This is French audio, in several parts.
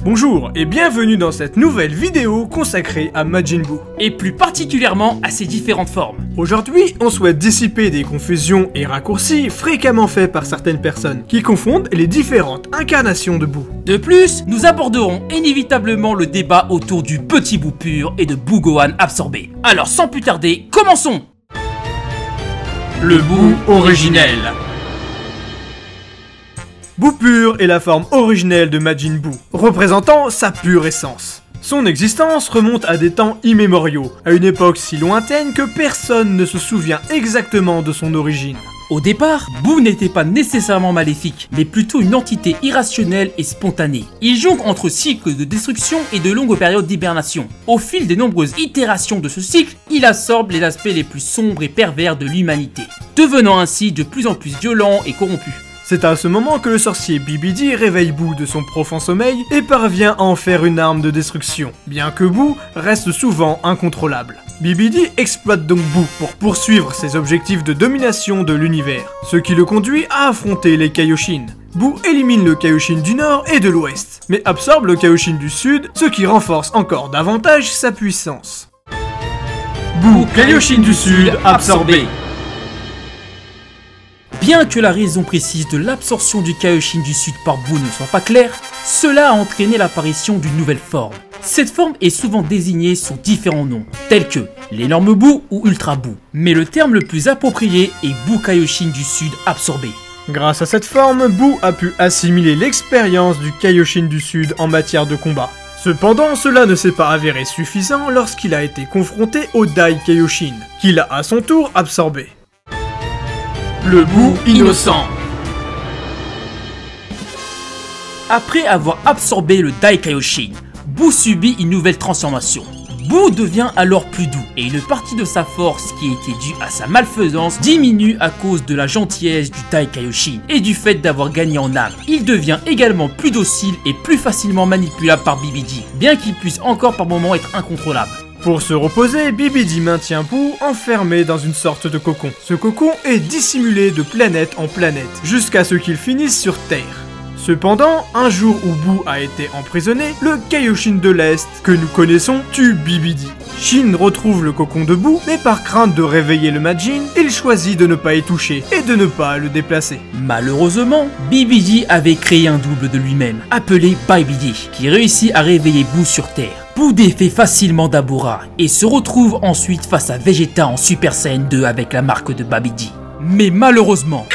Bonjour et bienvenue dans cette nouvelle vidéo consacrée à Majin Buu. Et plus particulièrement à ses différentes formes. Aujourd'hui, on souhaite dissiper des confusions et raccourcis fréquemment faits par certaines personnes qui confondent les différentes incarnations de Buu. De plus, nous aborderons inévitablement le débat autour du petit Buu pur et de Buu Gohan absorbé. Alors sans plus tarder, commençons! Le Buu originel. Buu pur est la forme originelle de Majin Buu, représentant sa pure essence. Son existence remonte à des temps immémoriaux, à une époque si lointaine que personne ne se souvient exactement de son origine. Au départ, Buu n'était pas nécessairement maléfique, mais plutôt une entité irrationnelle et spontanée. Il jongle entre cycles de destruction et de longues périodes d'hibernation. Au fil des nombreuses itérations de ce cycle, il absorbe les aspects les plus sombres et pervers de l'humanité, devenant ainsi de plus en plus violent et corrompu. C'est à ce moment que le sorcier Bibidi réveille Buu de son profond sommeil et parvient à en faire une arme de destruction, bien que Buu reste souvent incontrôlable. Bibidi exploite donc Buu pour poursuivre ses objectifs de domination de l'univers, ce qui le conduit à affronter les Kaioshin. Buu élimine le Kaioshin du nord et de l'ouest, mais absorbe le Kaioshin du sud, ce qui renforce encore davantage sa puissance. Buu Kaioshin du sud absorbé. Bien que la raison précise de l'absorption du Kaioshin du Sud par Buu ne soit pas claire, cela a entraîné l'apparition d'une nouvelle forme. Cette forme est souvent désignée sous différents noms, tels que l'énorme Buu ou Ultra Buu, mais le terme le plus approprié est Buu Kaioshin du Sud absorbé. Grâce à cette forme, Buu a pu assimiler l'expérience du Kaioshin du Sud en matière de combat. Cependant, cela ne s'est pas avéré suffisant lorsqu'il a été confronté au Dai Kaioshin, qu'il a à son tour absorbé. Le Buu innocent. Après avoir absorbé le Dai Kaioshin, Buu subit une nouvelle transformation. Buu devient alors plus doux, et une partie de sa force qui était due à sa malfaisance diminue à cause de la gentillesse du Dai Kaioshin et du fait d'avoir gagné en âme. Il devient également plus docile et plus facilement manipulable par Bibidi, bien qu'il puisse encore par moments être incontrôlable. Pour se reposer, Bibidi maintient Buu enfermé dans une sorte de cocon. Ce cocon est dissimulé de planète en planète, jusqu'à ce qu'il finisse sur Terre. Cependant, un jour où Buu a été emprisonné, le Kaioshin de l'Est, que nous connaissons, tue Bibidi. Shin retrouve le cocon de Buu, mais par crainte de réveiller le Majin, il choisit de ne pas y toucher et de ne pas le déplacer. Malheureusement, Bibidi avait créé un double de lui-même, appelé Babidi, qui réussit à réveiller Buu sur Terre. Buu défait facilement Dabura et se retrouve ensuite face à Vegeta en Super Saiyan 2 avec la marque de Babidi. Mais malheureusement,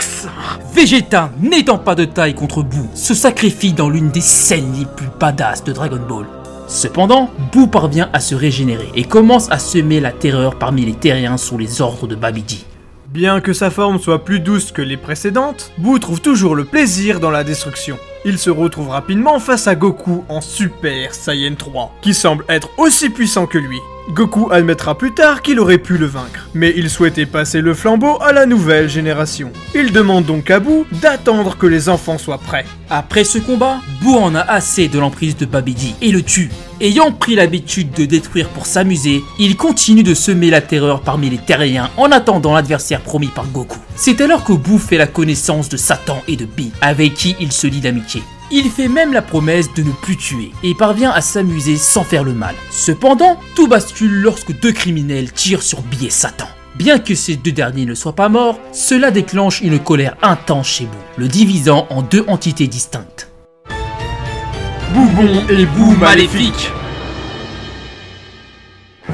Vegeta, n'étant pas de taille contre Buu, se sacrifie dans l'une des scènes les plus badass de Dragon Ball. Cependant, Buu parvient à se régénérer et commence à semer la terreur parmi les terriens sous les ordres de Babidi. Bien que sa forme soit plus douce que les précédentes, Buu trouve toujours le plaisir dans la destruction. Il se retrouve rapidement face à Goku en Super Saiyan 3, qui semble être aussi puissant que lui. Goku admettra plus tard qu'il aurait pu le vaincre, mais il souhaitait passer le flambeau à la nouvelle génération. Il demande donc à Buu d'attendre que les enfants soient prêts. Après ce combat, Buu en a assez de l'emprise de Babidi et le tue. Ayant pris l'habitude de détruire pour s'amuser, il continue de semer la terreur parmi les terriens en attendant l'adversaire promis par Goku. C'est alors que Buu fait la connaissance de Satan et de Bi, avec qui il se lie d'amitié. Il fait même la promesse de ne plus tuer et parvient à s'amuser sans faire le mal. Cependant, tout bascule lorsque deux criminels tirent sur Bi et Satan. Bien que ces deux derniers ne soient pas morts, cela déclenche une colère intense chez Buu, le divisant en deux entités distinctes. Buu bon et Buu maléfique.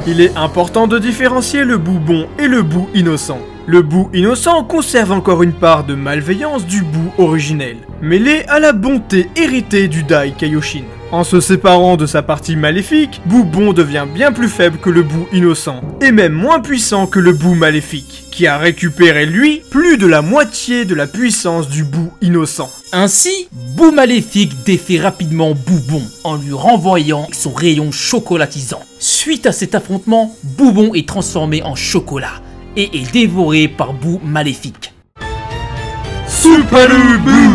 Il est important de différencier le Buu bon et le Buu innocent. Le Buu innocent conserve encore une part de malveillance du Buu originel, mêlée à la bonté héritée du Dai Kaioshin. En se séparant de sa partie maléfique, Buu bon devient bien plus faible que le Buu innocent, et même moins puissant que le Buu maléfique, qui a récupéré lui plus de la moitié de la puissance du Buu innocent. Ainsi, Buu maléfique défait rapidement Buu bon en lui renvoyant son rayon chocolatisant. Suite à cet affrontement, Buu bon est transformé en chocolat et est dévoré par Buu maléfique. Super Buu.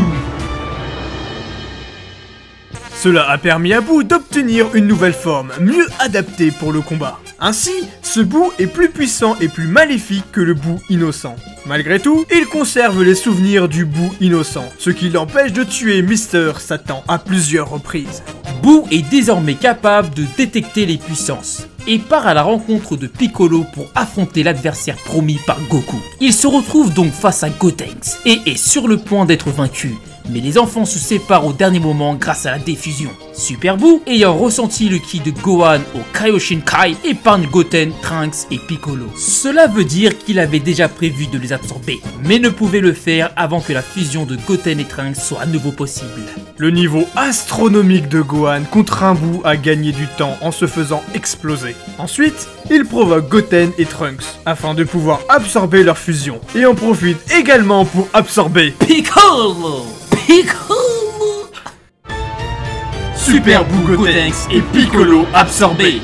Cela a permis à Buu d'obtenir une nouvelle forme, mieux adaptée pour le combat. Ainsi, ce Buu est plus puissant et plus maléfique que le Buu innocent. Malgré tout, il conserve les souvenirs du Buu innocent, ce qui l'empêche de tuer Mister Satan à plusieurs reprises. Boo est désormais capable de détecter les puissances et part à la rencontre de Piccolo pour affronter l'adversaire promis par Goku. Il se retrouve donc face à Gotenks et est sur le point d'être vaincu. Mais les enfants se séparent au dernier moment grâce à la diffusion. Super Boo, ayant ressenti le ki de Gohan au Kaioshinkai, épargne Goten, Trunks et Piccolo. Cela veut dire qu'il avait déjà prévu de les absorber, mais ne pouvait le faire avant que la fusion de Goten et Trunks soit à nouveau possible. Le niveau astronomique de Gohan contraint Boo à gagner du temps en se faisant exploser. Ensuite, il provoque Goten et Trunks afin de pouvoir absorber leur fusion et en profite également pour absorber Piccolo. Super Boo, Gotenks et Piccolo absorbés.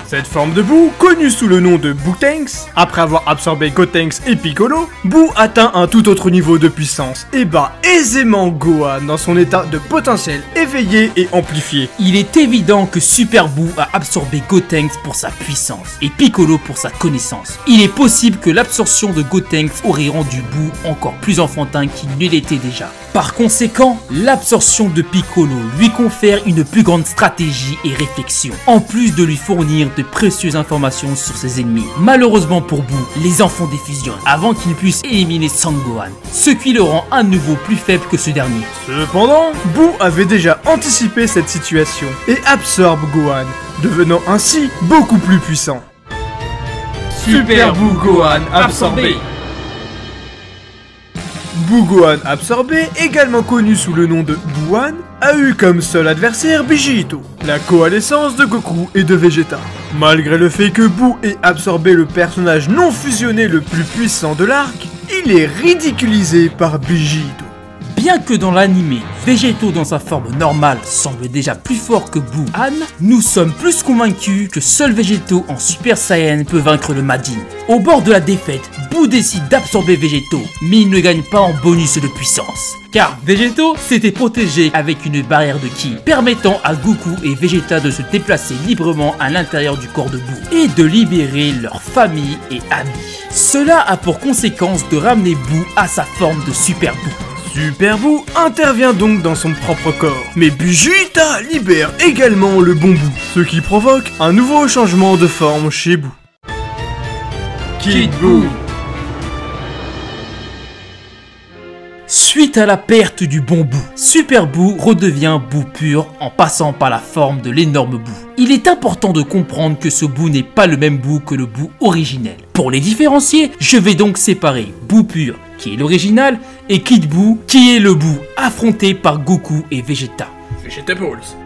Cette forme de Boo, connue sous le nom de Bootenks, après avoir absorbé Gotenks et Piccolo, Boo atteint un tout autre niveau de puissance et bat aisément Gohan dans son état de potentiel éveillé et amplifié. Il est évident que Super Boo a absorbé Gotenks pour sa puissance et Piccolo pour sa connaissance. Il est possible que l'absorption de Gotenks aurait rendu Boo encore plus enfantin qu'il ne l'était déjà. Par conséquent, l'absorption de Piccolo lui confère une plus grande stratégie et réflexion, en plus de lui fournir de précieuses informations sur ses ennemis. Malheureusement pour Boo, les enfants défusionnent avant qu'il puisse éliminer Son Gohan, ce qui le rend à nouveau plus faible que ce dernier. Cependant, Boo avait déjà anticipé cette situation et absorbe Gohan, devenant ainsi beaucoup plus puissant. Super Boo Gohan absorbé. Boo Gohan absorbé, également connu sous le nom de Boohan, a eu comme seul adversaire Vegito, la coalescence de Goku et de Vegeta. Malgré le fait que Boo ait absorbé le personnage non fusionné le plus puissant de l'arc, il est ridiculisé par Vegito. Bien que dans l'anime, Vegito dans sa forme normale semble déjà plus fort que Boohan, nous sommes plus convaincus que seul Vegito en Super Saiyan peut vaincre le Majin. Au bord de la défaite, Boo décide d'absorber Vegito, mais il ne gagne pas en bonus de puissance. Car Vegito s'était protégé avec une barrière de ki, permettant à Goku et Vegeta de se déplacer librement à l'intérieur du corps de Boo et de libérer leur famille et amis. Cela a pour conséquence de ramener Boo à sa forme de Super Boo. Super Boo intervient donc dans son propre corps, mais Vegeta libère également le bon Boo, ce qui provoque un nouveau changement de forme chez Boo. Kid Boo. Suite à la perte du bon Boo, Super Boo redevient Boo pur en passant par la forme de l'énorme Boo. Il est important de comprendre que ce Boo n'est pas le même Boo que le Boo originel. Pour les différencier, je vais donc séparer Boo pur, qui est l'original, et Kid Boo, qui est le Boo affronté par Goku et Vegeta.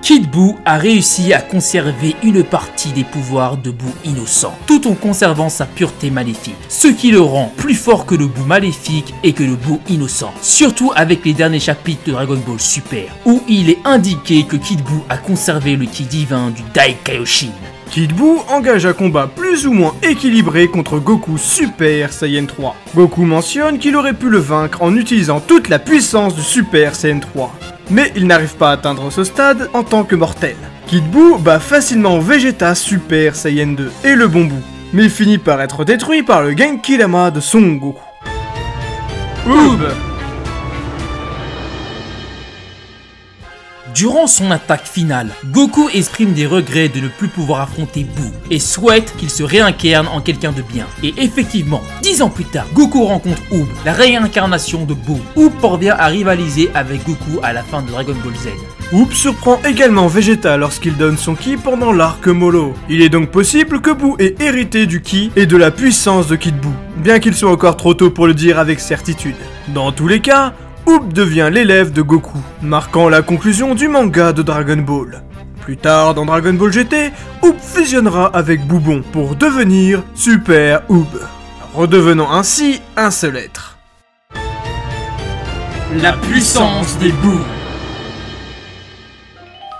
Kid Boo a réussi à conserver une partie des pouvoirs de Boo innocent, tout en conservant sa pureté maléfique, ce qui le rend plus fort que le Boo maléfique et que le Boo innocent, surtout avec les derniers chapitres de Dragon Ball Super, où il est indiqué que Kid Boo a conservé le ki divin du Dai Kaioshin. Kid Boo engage un combat plus ou moins équilibré contre Goku Super Saiyan 3. Goku mentionne qu'il aurait pu le vaincre en utilisant toute la puissance du Super Saiyan 3. Mais il n'arrive pas à atteindre ce stade en tant que mortel. Kid Boo bat facilement Vegeta Super Saiyan 2 et le bon Boo, mais finit par être détruit par le Genki Dama de Son Goku. Oob. Durant son attaque finale, Goku exprime des regrets de ne plus pouvoir affronter Boo et souhaite qu'il se réincarne en quelqu'un de bien. Et effectivement, 10 ans plus tard, Goku rencontre Oob, la réincarnation de Boo. Oob parvient à rivaliser avec Goku à la fin de Dragon Ball Z. Oob surprend également Vegeta lorsqu'il donne son ki pendant l'arc Molo. Il est donc possible que Boo ait hérité du ki et de la puissance de Kid Boo, bien qu'il soit encore trop tôt pour le dire avec certitude. Dans tous les cas, Oob devient l'élève de Goku, marquant la conclusion du manga de Dragon Ball. Plus tard dans Dragon Ball GT, Oob fusionnera avec Boubon pour devenir Super Oob, redevenant ainsi un seul être. La puissance des Boo.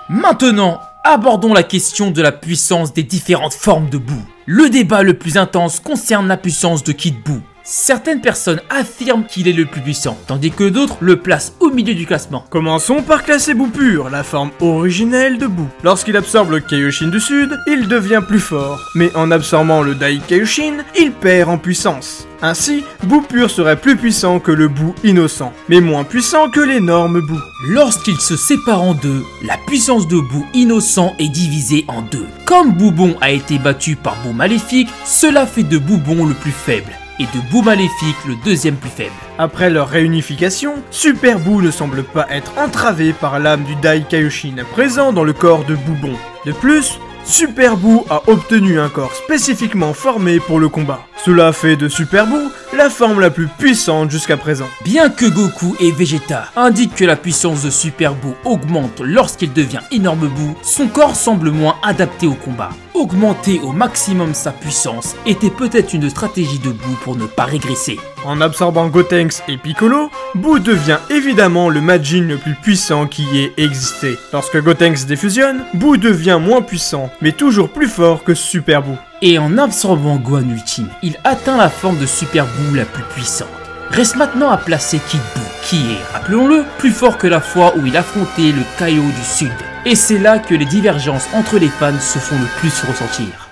Maintenant, abordons la question de la puissance des différentes formes de Boo. Le débat le plus intense concerne la puissance de Kid Boo. Certaines personnes affirment qu'il est le plus puissant, tandis que d'autres le placent au milieu du classement. Commençons par classer Boo pur, la forme originelle de Boo. Lorsqu'il absorbe le Kaioshin du Sud, il devient plus fort, mais en absorbant le Dai Kaioshin, il perd en puissance. Ainsi, Boo pur serait plus puissant que le Boo innocent, mais moins puissant que l'énorme Boo. Lorsqu'il se sépare en deux, la puissance de Boo innocent est divisée en deux. Comme Boo bon a été battu par Boo maléfique, cela fait de Boo bon le plus faible, et de Boo maléfique le deuxième plus faible. Après leur réunification, Super Boo ne semble pas être entravé par l'âme du Dai Kaioshin présent dans le corps de Boo bon. De plus, Super Boo a obtenu un corps spécifiquement formé pour le combat. Cela fait de Super Boo la forme la plus puissante jusqu'à présent. Bien que Goku et Vegeta indiquent que la puissance de Super Boo augmente lorsqu'il devient énorme Boo, son corps semble moins adapté au combat. Augmenter au maximum sa puissance était peut-être une stratégie de Boo pour ne pas régresser. En absorbant Gotenks et Piccolo, Boo devient évidemment le Majin le plus puissant qui ait existé. Lorsque Gotenks défusionne, Boo devient moins puissant, mais toujours plus fort que Super Boo. Et en absorbant Gohan Ultime, il atteint la forme de Super Boo la plus puissante. Reste maintenant à placer Kid Boo, qui est, rappelons-le, plus fort que la fois où il affrontait le Kaio du Sud. Et c'est là que les divergences entre les fans se font le plus ressentir.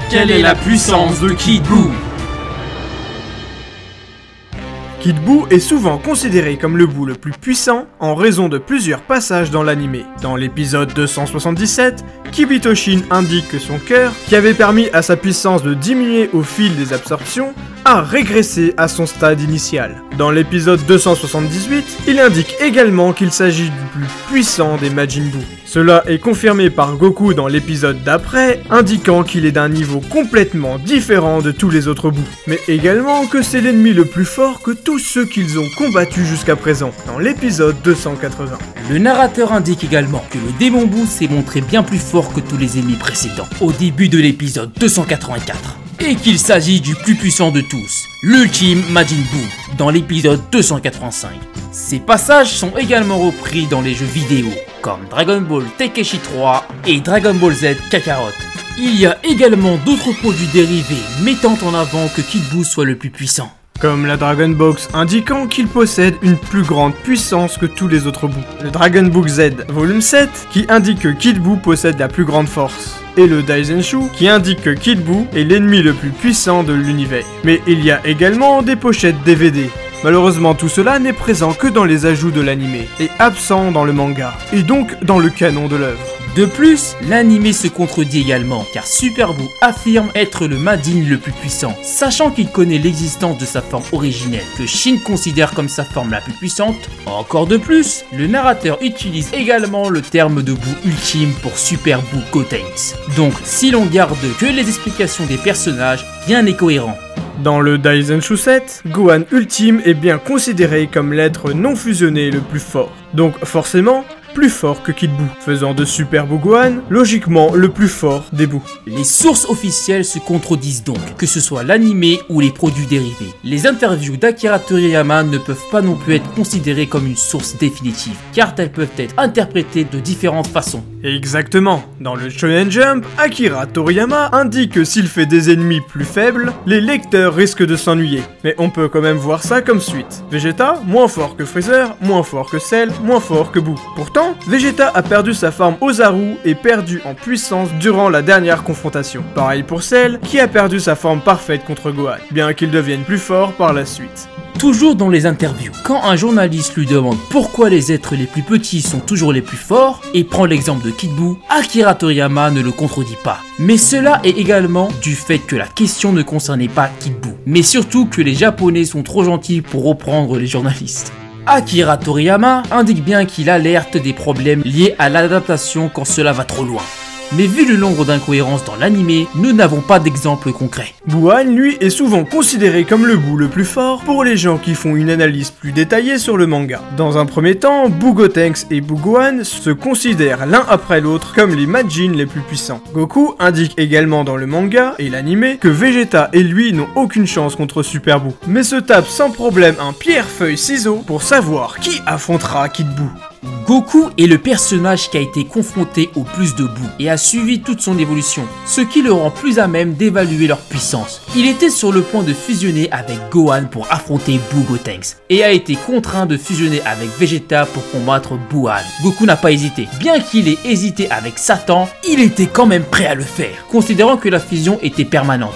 Quelle est la puissance de Kid Boo ? Kid Boo est souvent considéré comme le Boo le plus puissant en raison de plusieurs passages dans l'anime. Dans l'épisode 277, Kibitoshin indique que son cœur, qui avait permis à sa puissance de diminuer au fil des absorptions, a régressé à son stade initial. Dans l'épisode 278, il indique également qu'il s'agit du plus puissant des Majin Buu. Cela est confirmé par Goku dans l'épisode d'après, indiquant qu'il est d'un niveau complètement différent de tous les autres Buu, mais également que c'est l'ennemi le plus fort que tous ceux qu'ils ont combattus jusqu'à présent, dans l'épisode 280. Le narrateur indique également que le démon Buu s'est montré bien plus fort que tous les ennemis précédents, au début de l'épisode 284. Et qu'il s'agit du plus puissant de tous, l'ultime Majin Buu, dans l'épisode 285. Ces passages sont également repris dans les jeux vidéo, comme Dragon Ball Tenkaichi 3 et Dragon Ball Z Kakarot. Il y a également d'autres produits dérivés mettant en avant que Kid Buu soit le plus puissant. Comme la Dragon Box indiquant qu'il possède une plus grande puissance que tous les autres Buu. Le Dragon Book Z Volume 7 qui indique que Kid Buu possède la plus grande force. Et le Daizenshu qui indique que Kid Buu est l'ennemi le plus puissant de l'univers. Mais il y a également des pochettes DVD. Malheureusement tout cela n'est présent que dans les ajouts de l'anime et absent dans le manga, et donc dans le canon de l'œuvre. De plus, l'anime se contredit également, car Super Buu affirme être le Majin le plus puissant, sachant qu'il connaît l'existence de sa forme originelle, que Shin considère comme sa forme la plus puissante. Encore de plus, le narrateur utilise également le terme de Buu ultime pour Super Buu Gotenks. Donc, si l'on garde que les explications des personnages, rien n'est cohérent. Dans le Daizenshu 7, Gohan Ultime est bien considéré comme l'être non fusionné le plus fort, donc forcément plus fort que Kid Buu, faisant de Super Buu Gohan logiquement le plus fort des Buu. Les sources officielles se contredisent donc, que ce soit l'anime ou les produits dérivés. Les interviews d'Akira Toriyama ne peuvent pas non plus être considérées comme une source définitive, car elles peuvent être interprétées de différentes façons. Exactement. Dans le Shonen Jump, Akira Toriyama indique que s'il fait des ennemis plus faibles, les lecteurs risquent de s'ennuyer. Mais on peut quand même voir ça comme suite. Vegeta, moins fort que Freezer, moins fort que Cell, moins fort que Buu. Pourtant, Vegeta a perdu sa forme Ozaru et perdu en puissance durant la dernière confrontation. Pareil pour Cell, qui a perdu sa forme parfaite contre Gohan, bien qu'il devienne plus fort par la suite. Toujours dans les interviews, quand un journaliste lui demande pourquoi les êtres les plus petits sont toujours les plus forts, et prend l'exemple de Kid Buu, Akira Toriyama ne le contredit pas. Mais cela est également du fait que la question ne concernait pas Kid Buu, mais surtout que les Japonais sont trop gentils pour reprendre les journalistes. Akira Toriyama indique bien qu'il alerte des problèmes liés à l'adaptation quand cela va trop loin. Mais vu le nombre d'incohérences dans l'anime, nous n'avons pas d'exemple concret. Gohan, lui, est souvent considéré comme le Buu le plus fort pour les gens qui font une analyse plus détaillée sur le manga. Dans un premier temps, Buu Gotenks et Buu Gohan se considèrent l'un après l'autre comme les Majin les plus puissants. Goku indique également dans le manga et l'anime que Vegeta et lui n'ont aucune chance contre Super Buu, mais se tape sans problème un pierre-feuille-ciseau pour savoir qui affrontera Kid Buu. Goku est le personnage qui a été confronté au plus de boue et a suivi toute son évolution, ce qui le rend plus à même d'évaluer leur puissance. Il était sur le point de fusionner avec Gohan pour affronter Boo Gotenks et a été contraint de fusionner avec Vegeta pour combattre Buuhan. Goku n'a pas hésité. Bien qu'il ait hésité avec Satan, il était quand même prêt à le faire, considérant que la fusion était permanente.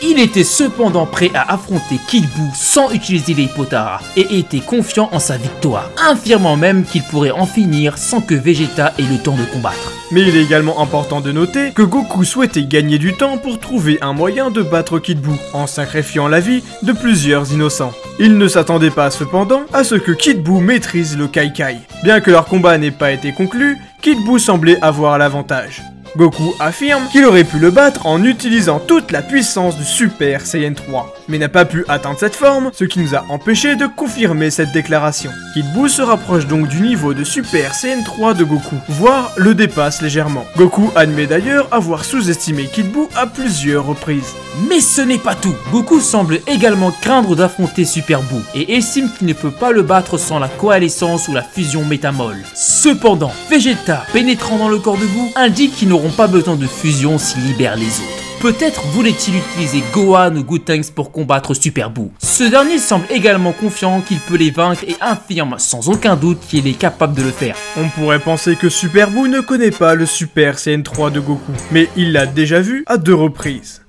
Il était cependant prêt à affronter Kid Buu sans utiliser les Potara et était confiant en sa victoire, affirmant même qu'il pourrait en finir sans que Vegeta ait le temps de combattre. Mais il est également important de noter que Goku souhaitait gagner du temps pour trouver un moyen de battre Kid Buu, en sacrifiant la vie de plusieurs innocents. Il ne s'attendait pas cependant à ce que Kid Buu maîtrise le Kai Kai. Bien que leur combat n'ait pas été conclu, Kid Buu semblait avoir l'avantage. Goku affirme qu'il aurait pu le battre en utilisant toute la puissance du Super Saiyan 3, mais n'a pas pu atteindre cette forme, ce qui nous a empêché de confirmer cette déclaration. Kid Buu se rapproche donc du niveau de Super Saiyan 3 de Goku, voire le dépasse légèrement. Goku admet d'ailleurs avoir sous-estimé Kid Buu à plusieurs reprises. Mais ce n'est pas tout. Goku semble également craindre d'affronter Super Buu et estime qu'il ne peut pas le battre sans la coalescence ou la fusion métamol. Cependant, Vegeta, pénétrant dans le corps de Buu, indique qu'ils n'auront pas besoin de fusion s'ils libèrent les autres. Peut-être voulait-il utiliser Gohan ou Gotenks pour combattre Super Buu. Ce dernier semble également confiant qu'il peut les vaincre et affirme sans aucun doute qu'il est capable de le faire. On pourrait penser que Super Buu ne connaît pas le Super Saiyan 3 de Goku, mais il l'a déjà vu à 2 reprises.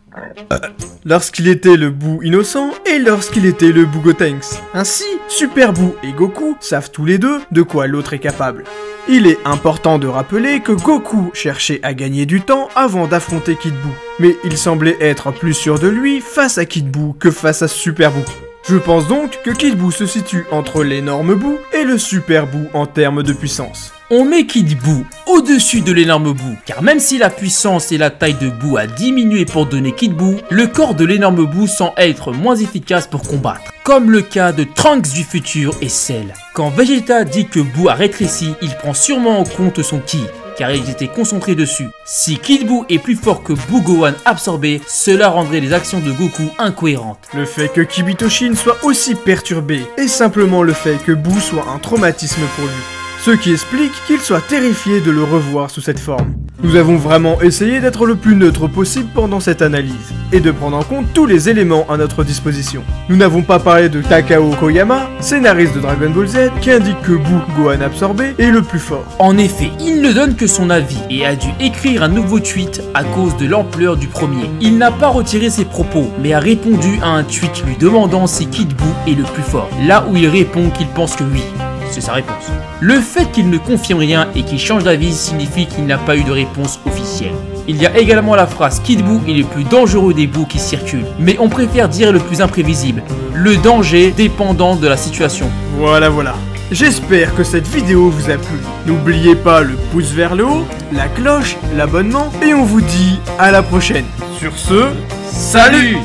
Lorsqu'il était le Buu innocent et lorsqu'il était le Buu Gotenks. Ainsi, Super Buu et Goku savent tous les deux de quoi l'autre est capable. Il est important de rappeler que Goku cherchait à gagner du temps avant d'affronter Kid Buu, mais il semblait être plus sûr de lui face à Kid Buu que face à Super Buu. Je pense donc que Kid Buu se situe entre l'énorme Buu et le Super Buu en termes de puissance. On met Kid Buu au-dessus de l'énorme Buu, car même si la puissance et la taille de Buu a diminué pour donner Kid Buu, le corps de l'énorme Buu semble être moins efficace pour combattre, comme le cas de Trunks du futur et Cell. Quand Vegeta dit que Buu a rétréci, il prend sûrement en compte son ki, car ils étaient concentrés dessus. Si Kid Buu est plus fort que Buu Gohan absorbé, cela rendrait les actions de Goku incohérentes. Le fait que Kibitoshin soit aussi perturbé est simplement le fait que Buu soit un traumatisme pour lui. Ce qui explique qu'il soit terrifié de le revoir sous cette forme. Nous avons vraiment essayé d'être le plus neutre possible pendant cette analyse, et de prendre en compte tous les éléments à notre disposition. Nous n'avons pas parlé de Takao Koyama, scénariste de Dragon Ball Z, qui indique que Buu Gohan absorbé est le plus fort. En effet, il ne donne que son avis, et a dû écrire un nouveau tweet à cause de l'ampleur du premier. Il n'a pas retiré ses propos, mais a répondu à un tweet lui demandant si Kid Buu est le plus fort, là où il répond qu'il pense que oui. C'est sa réponse. Le fait qu'il ne confirme rien et qu'il change d'avis signifie qu'il n'a pas eu de réponse officielle. Il y a également la phrase Kid Buu est le plus dangereux des Buu qui circulent, mais on préfère dire le plus imprévisible, le danger dépendant de la situation. Voilà. J'espère que cette vidéo vous a plu. N'oubliez pas le pouce vers le haut, la cloche, l'abonnement et on vous dit à la prochaine. Sur ce, salut!